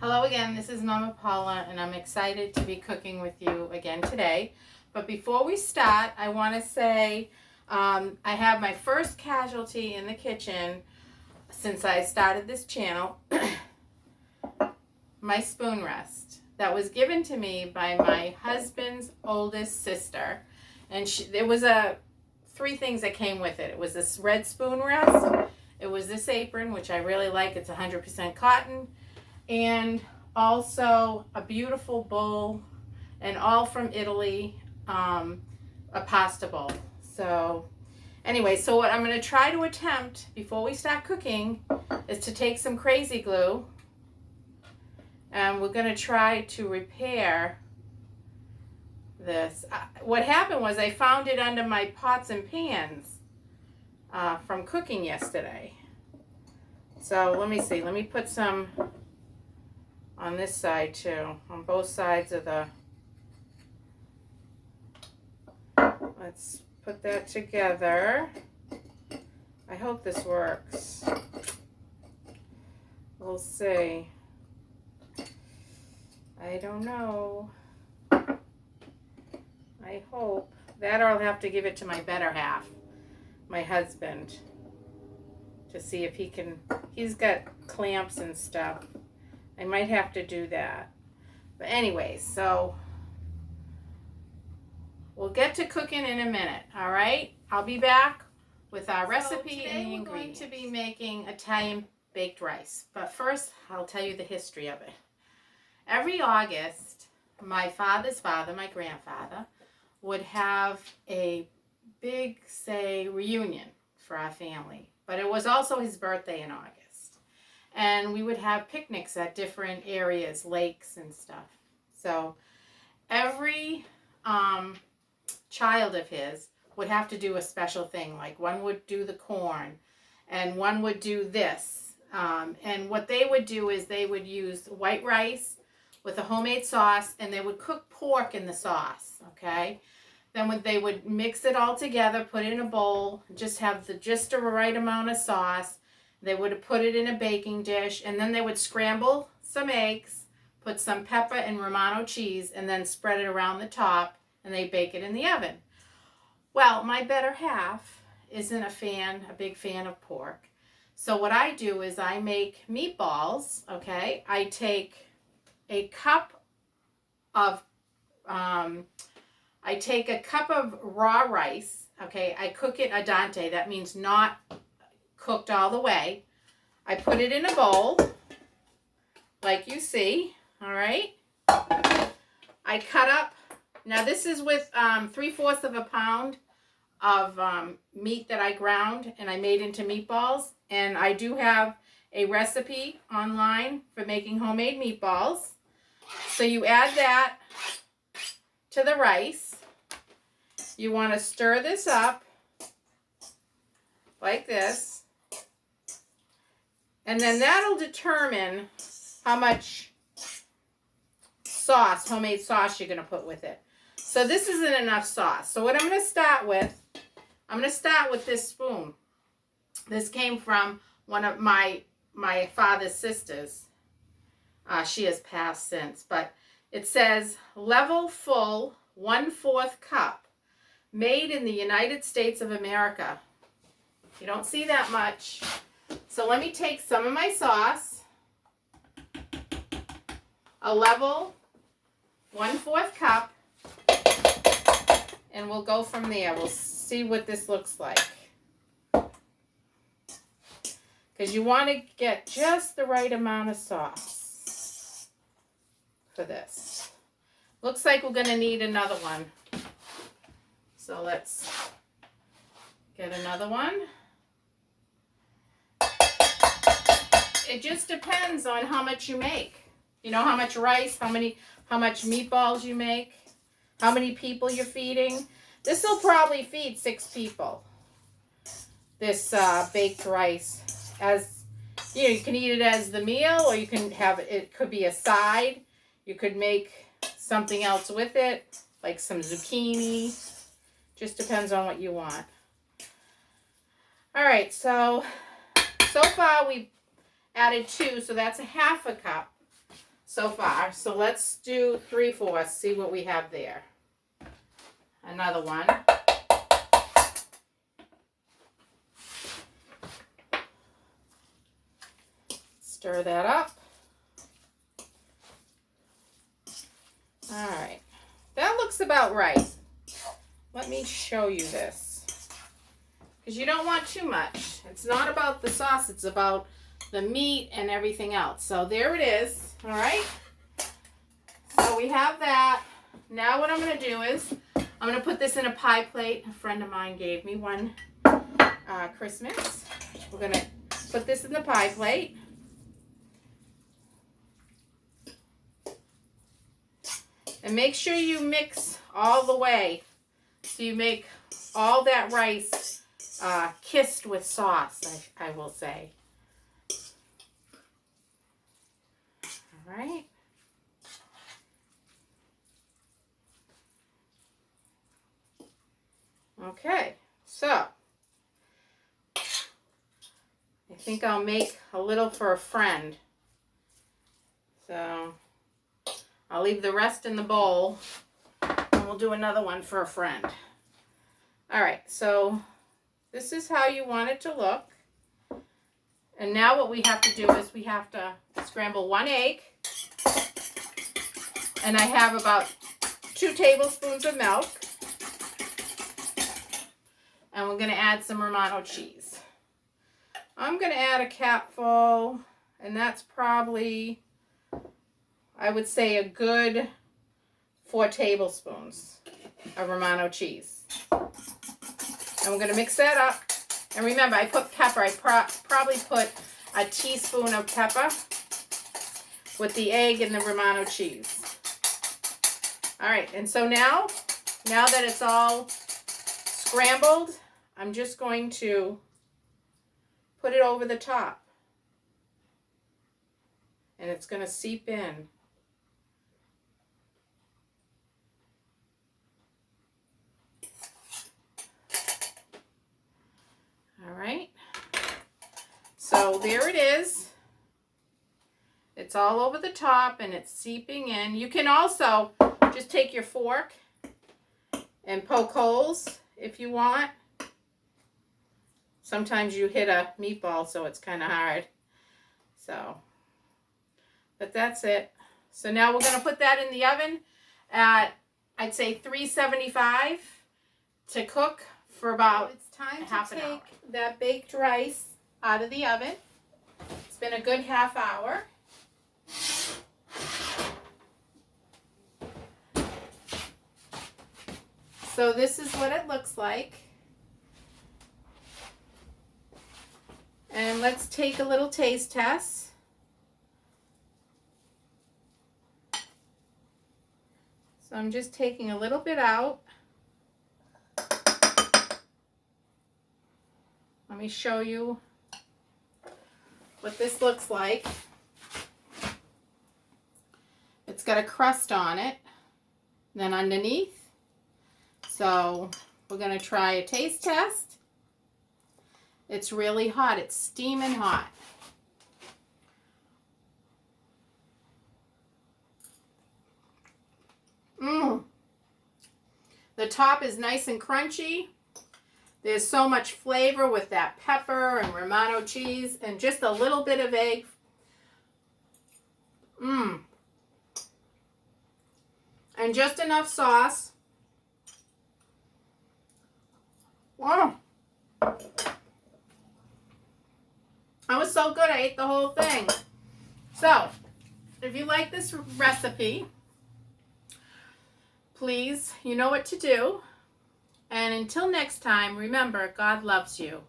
Hello again, this is Mama Paula, and I'm excited to be cooking with you again today. But before we start, I want to say I have my first casualty in the kitchen since I started this channel, my spoon rest that was given to me by my husband's oldest sister. And there was three things that came with it. It was this red spoon rest, it was this apron, which I really like, it's 100% cotton, and also a beautiful bowl, and all from Italy, a pasta bowl. So anyway, so what I'm going to try to attempt before we start cooking is to take some crazy glue, and we're going to try to repair this. What happened was I found it under my pots and pans from cooking yesterday. So let me see, let me put some on this side too, on both sides of the, let's put that together. I hope this works. We'll see. I don't know. I hope. That, or I'll have to give it to my better half, my husband, to see if he can, he's got clamps and stuff. I might have to do that. But anyway, so we'll get to cooking in a minute, all right? I'll be back with our recipe and the ingredients. We're going to be making Italian baked rice. But first, I'll tell you the history of it. Every August, my father's father, my grandfather, would have a big, say, reunion for our family. But it was also his birthday in August. And we would have picnics at different areas, lakes and stuff. So every child of his would have to do a special thing. Like one would do the corn, and one would do this. And what they would do is they would use white rice with a homemade sauce, and they would cook pork in the sauce, okay? Then they would mix it all together, put it in a bowl, just have just the right amount of sauce. They would put it in a baking dish, and then they would scramble some eggs, put some pepper and Romano cheese, and then spread it around the top, and they bake it in the oven. Well, my better half isn't a big fan of pork. So what I do is I make meatballs, okay? I take a cup of raw rice, okay? I cook it al dente. That means not cooked all the way. I put it in a bowl, like you see, all right? I cut up, now this is with 3/4 of a pound of meat that I ground and I made into meatballs. And I do have a recipe online for making homemade meatballs. So you add that to the rice. You want to stir this up like this. And then that'll determine how much sauce, homemade sauce, you're going to put with it. So this isn't enough sauce. So what I'm going to start with, this spoon. This came from one of my father's sisters. She has passed since, but it says level full 1/4 cup, made in the United States of America. You don't see that much. So let me take some of my sauce, a level 1/4 cup, and we'll go from there. We'll see what this looks like. Because you want to get just the right amount of sauce for this. Looks like we're going to need another one. So let's get another one. It just depends on how much you make. You know, how much rice, how much meatballs you make, how many people you're feeding. This will probably feed 6 people. This baked rice. As you know, you can eat it as the meal, or you can have it could be a side. You could make something else with it, like some zucchini. Just depends on what you want. All right, so far we've added 2, so that's a 1/2 cup. so far. So let's do 3/4, see what we have there. Another one. Stir that up. All right. That looks about right. Let me show you this. Because you don't want too much. It's not about the sauce, it's about the meat and everything else. So there it is. All right. So we have that. Now what I'm going to do is I'm going to put this in a pie plate. A friend of mine gave me one Christmas. We're going to put this in the pie plate. And make sure you mix all the way so you make all that rice kissed with sauce, I will say. All right. Okay, so I think I'll make a little for a friend. So I'll leave the rest in the bowl and we'll do another one for a friend. All right, so this is how you want it to look. And now what we have to do is we have to scramble 1 egg. And I have about 2 tablespoons of milk. And we're going to add some Romano cheese. I'm going to add a capful, and that's probably, I would say, a good 4 tablespoons of Romano cheese. And we're going to mix that up. And remember, I put pepper. I probably put a teaspoon of pepper with the egg and the Romano cheese. All right, and so now that it's all scrambled, I'm just going to put it over the top. And it's going to seep in. All right. So there it is. It's all over the top and it's seeping in. You can also just take your fork and poke holes if you want. Sometimes you hit a meatball, so it's kind of hard. So, but that's it. So now we're going to put that in the oven at, I'd say, 375 to cook for about half an hour. Take that baked rice out of the oven. It's been a good half hour. So this is what it looks like. And let's take a little taste test. So I'm just taking a little bit out. Let me show you what this looks like. It's got a crust on it, then underneath. So we're going to try a taste test. It's really hot. It's steaming hot. The top is nice and crunchy. There's so much flavor with that pepper and Romano cheese and just a little bit of egg. And just enough sauce. Wow. That was so good, I ate the whole thing. So, if you like this recipe, please, you know what to do. And until next time, remember, God loves you.